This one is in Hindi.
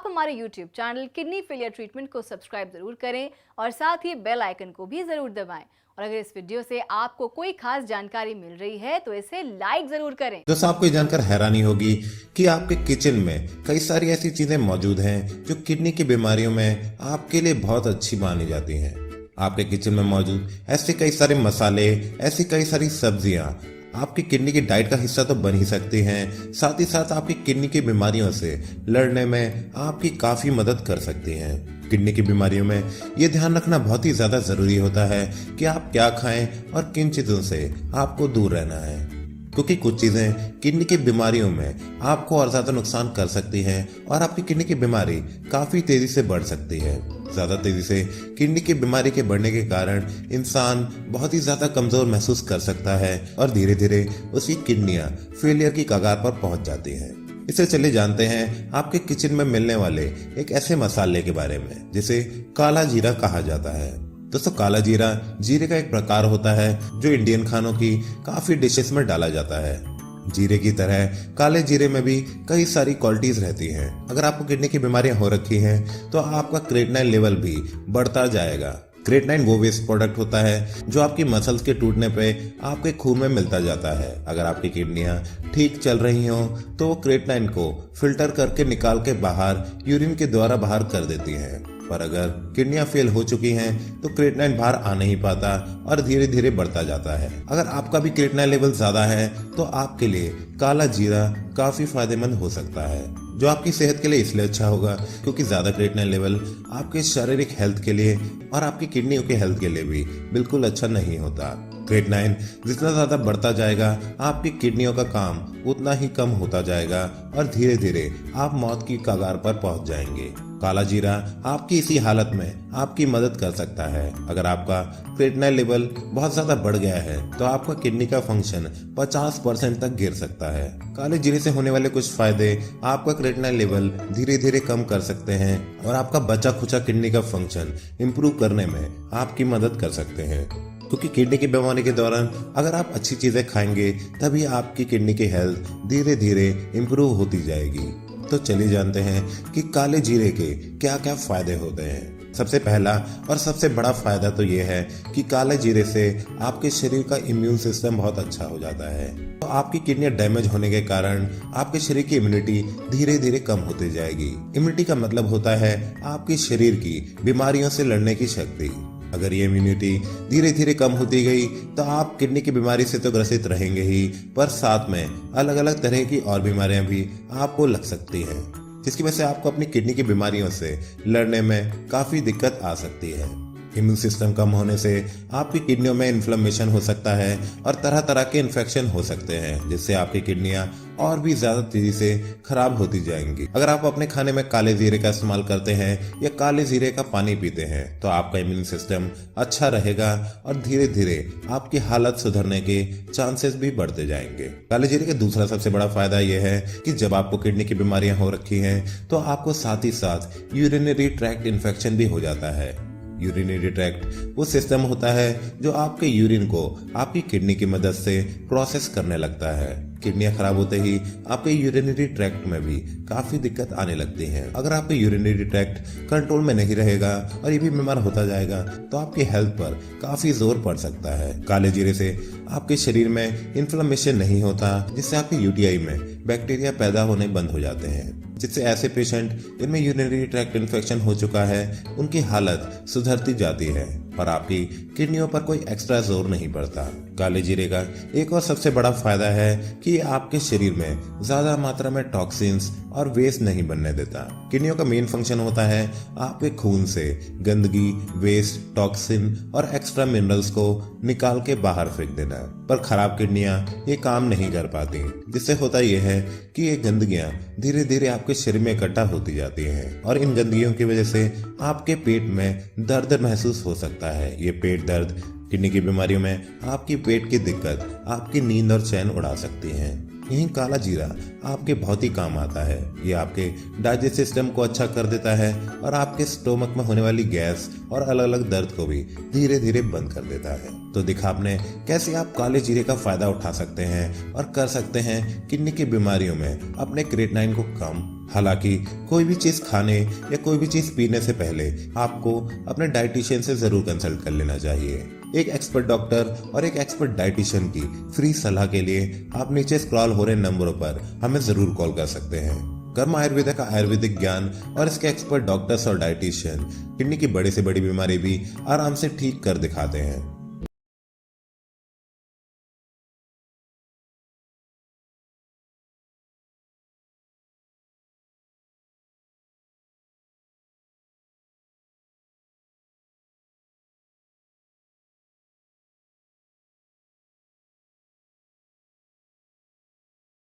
आप हमारे YouTube channel kidney failure treatment को सब्सक्राइब जरूर करें और साथ ही बेल आइकन को भी जरूर दबाएं। और अगर इस वीडियो से आपको कोई खास जानकारी मिल रही है तो इसे लाइक जरूर करें। दोस्तों, आपको जानकर हैरानी होगी कि आपके किचन में कई सारी ऐसी चीजें मौजूद हैं जो किडनी की बीमारियों में आपके लिए बहुत अच्छी मानी जाती हैं। आपके किचन में मौजूद ऐसे कई सारे मसाले, ऐसी कई सारी सब्जियां आपकी किडनी की डाइट का हिस्सा तो बन ही सकती हैं, साथ ही साथ आपकी किडनी की बीमारियों से लड़ने में आपकी काफी मदद कर सकती हैं। किडनी की बीमारियों में ये ध्यान रखना बहुत ही ज्यादा जरूरी होता है कि आप क्या खाएं और किन चीजों से आपको दूर रहना है, क्योंकि कुछ चीजें किडनी की बीमारियों में आपको और ज्यादा नुकसान कर सकती हैं और आपकी किडनी की बीमारी काफी तेजी से बढ़ सकती है। ज्यादा तेजी से किडनी की बीमारी के बढ़ने के कारण इंसान बहुत ही ज्यादा कमजोर महसूस कर सकता है और धीरे धीरे उसकी किडनियां फेलियर की कगार पर पहुंच जाती हैं। इसे चलिए जानते हैं आपके किचन में मिलने वाले एक ऐसे मसाले के बारे में जिसे काला जीरा कहा जाता है। दोस्तों, काला जीरा जीरे का एक प्रकार होता है जो इंडियन खानों की काफी डिशेस में डाला जाता है। जीरे की तरह काले जीरे में भी कई सारी क्वालिटीज रहती हैं। अगर आपको किडनी की बीमारियां हो रखी हैं तो आपका क्रेटनाइन लेवल भी बढ़ता जाएगा। क्रेटनाइन वो वेस्ट प्रोडक्ट होता है जो आपकी मसल्स के टूटने पे आपके खून में मिलता जाता है। अगर आपकी किडनियां ठीक चल रही हो तो वो क्रेटनाइन को फिल्टर करके निकाल के बाहर यूरिन के द्वारा बाहर कर देती हैं। पर अगर किडनियां फेल हो चुकी हैं तो क्रेटनाइन बाहर आ नहीं पाता और धीरे धीरे बढ़ता जाता है। अगर आपका भी क्रेटनाइन लेवल ज्यादा है तो आपके लिए काला जीरा काफी फायदेमंद हो सकता है, जो आपकी सेहत के लिए इसलिए अच्छा होगा क्योंकि ज्यादा क्रेटनाइन लेवल आपके शारीरिक हेल्थ के लिए और आपकी किडनियों के हेल्थ के लिए भी बिल्कुल अच्छा नहीं होता। क्रेटनाइन जितना ज्यादा बढ़ता जाएगा आपकी किडनियों का काम उतना ही कम होता जाएगा और धीरे धीरे आप मौत की कगार पर पहुंच जाएंगे। काला जीरा आपकी इसी हालत में आपकी मदद कर सकता है। अगर आपका क्रेटनाइन लेवल बहुत ज्यादा बढ़ गया है तो आपका किडनी का फंक्शन 50% तक गिर सकता है। काले जीरे से होने वाले कुछ फायदे आपका क्रेटनाइन लेवल धीरे धीरे कम कर सकते हैं और आपका बचा खुचा किडनी का फंक्शन इम्प्रूव करने में आपकी मदद कर सकते हैं, क्योंकि किडनी की बीमारी के दौरान अगर आप अच्छी चीजें खाएंगे तभी आपकी किडनी की हेल्थ धीरे धीरे इम्प्रूव होती जाएगी। तो चलिए जानते हैं कि काले जीरे के क्या क्या फायदे होते हैं। सबसे पहला और सबसे बड़ा फायदा तो ये है कि काले जीरे से आपके शरीर का इम्यून सिस्टम बहुत अच्छा हो जाता है। तो आपकी किडनियां डैमेज होने के कारण आपके शरीर की इम्यूनिटी धीरे धीरे कम होती जाएगी। इम्यूनिटी का मतलब होता है आपके शरीर की बीमारियों से लड़ने की शक्ति। अगर ये इम्यूनिटी धीरे धीरे कम होती गई तो आप किडनी की बीमारी से तो ग्रसित रहेंगे ही, पर साथ में अलग अलग तरह की और बीमारियां भी आपको लग सकती हैं, जिसकी वजह से आपको अपनी किडनी की बीमारियों से लड़ने में काफी दिक्कत आ सकती है। इम्यून सिस्टम कम होने से आपकी किडनियों में इन्फ्लेमेशन हो सकता है और तरह तरह के इन्फेक्शन हो सकते हैं, जिससे आपकी किडनियां और भी ज्यादा तेजी से खराब होती जाएंगी। अगर आप अपने खाने में काले जीरे का इस्तेमाल करते हैं या काले जीरे का पानी पीते हैं तो आपका इम्यून सिस्टम अच्छा रहेगा और धीरे धीरे आपकी हालत सुधरने के चांसेस भी बढ़ते जाएंगे। काले जीरे का दूसरा सबसे बड़ा फायदा यह है कि जब आपको किडनी की बीमारियां हो रखी हैं तो आपको साथ ही साथ यूरिनरी ट्रैक्ट इन्फेक्शन भी हो जाता है। यूरिनरी ट्रैक्ट वो सिस्टम होता है जो आपके यूरिन को आपकी किडनी की मदद से प्रोसेस करने लगता है। किडनियां खराब होते ही आपके यूरिनरी ट्रैक्ट में भी काफी दिक्कत आने लगती है। अगर आपका यूरिनरी ट्रैक्ट कंट्रोल में नहीं रहेगा और ये भी बीमार होता जाएगा तो आपकी हेल्थ पर काफी जोर पड़ सकता है। काले जीरे से आपके शरीर में इन्फ्लेमेशन नहीं होता, जिससे आपके यूटीआई में बैक्टीरिया पैदा होने बंद हो जाते हैं, जिससे ऐसे पेशेंट जिनमें यूरिनरी ट्रैक्ट इन्फेक्शन हो चुका है उनकी हालत सुधरती जाती है, पर आपकी किडनियों पर कोई एक्स्ट्रा जोर नहीं पड़ता। काले जीरे का एक और सबसे बड़ा फायदा है कि आपके शरीर में ज्यादा मात्रा में टॉक्सिन्स और वेस्ट नहीं बनने देता। किडनियों का मेन फंक्शन होता है आपके खून से गंदगी, वेस्ट, टॉक्सिन और एक्स्ट्रा मिनरल्स को निकाल के बाहर फेंक देना, पर खराब किडनियां ये काम नहीं कर पाती, जिससे होता यह है कि ये गंदगियां धीरे धीरे आपके शरीर में इकट्ठा होती जाती हैं और इन गंदगियों की वजह से आपके पेट में दर्द महसूस हो सकता है। ये पेट दर्द किडनी की बीमारियों में आपकी पेट की दिक्कत आपकी नींद और चैन उड़ा सकती है। यही काला जीरा आपके बहुत ही काम आता है। ये आपके डाइजेस्ट सिस्टम को अच्छा कर देता है और आपके स्टोमक में होने वाली गैस और अलग अलग दर्द को भी धीरे धीरे बंद कर देता है। तो देखा आपने कैसे आप काले जीरे का फायदा उठा सकते हैं और कर सकते हैं किडनी की बीमारियों में अपने क्रिएटिनिन को कम। हालांकि कोई भी चीज खाने या कोई भी चीज पीने से पहले आपको अपने डाइटिशियन से जरूर कंसल्ट कर लेना चाहिए। एक एक्सपर्ट डॉक्टर और एक एक्सपर्ट डाइटिशियन की फ्री सलाह के लिए आप नीचे स्क्रॉल हो रहे नंबरों पर हमें जरूर कॉल कर सकते हैं। कर्मा आयुर्वेदा का आयुर्वेदिक ज्ञान और इसके एक्सपर्ट डॉक्टर्स और डाइटिशियन किडनी की बड़ी से बड़ी बीमारी भी आराम से ठीक कर दिखाते हैं।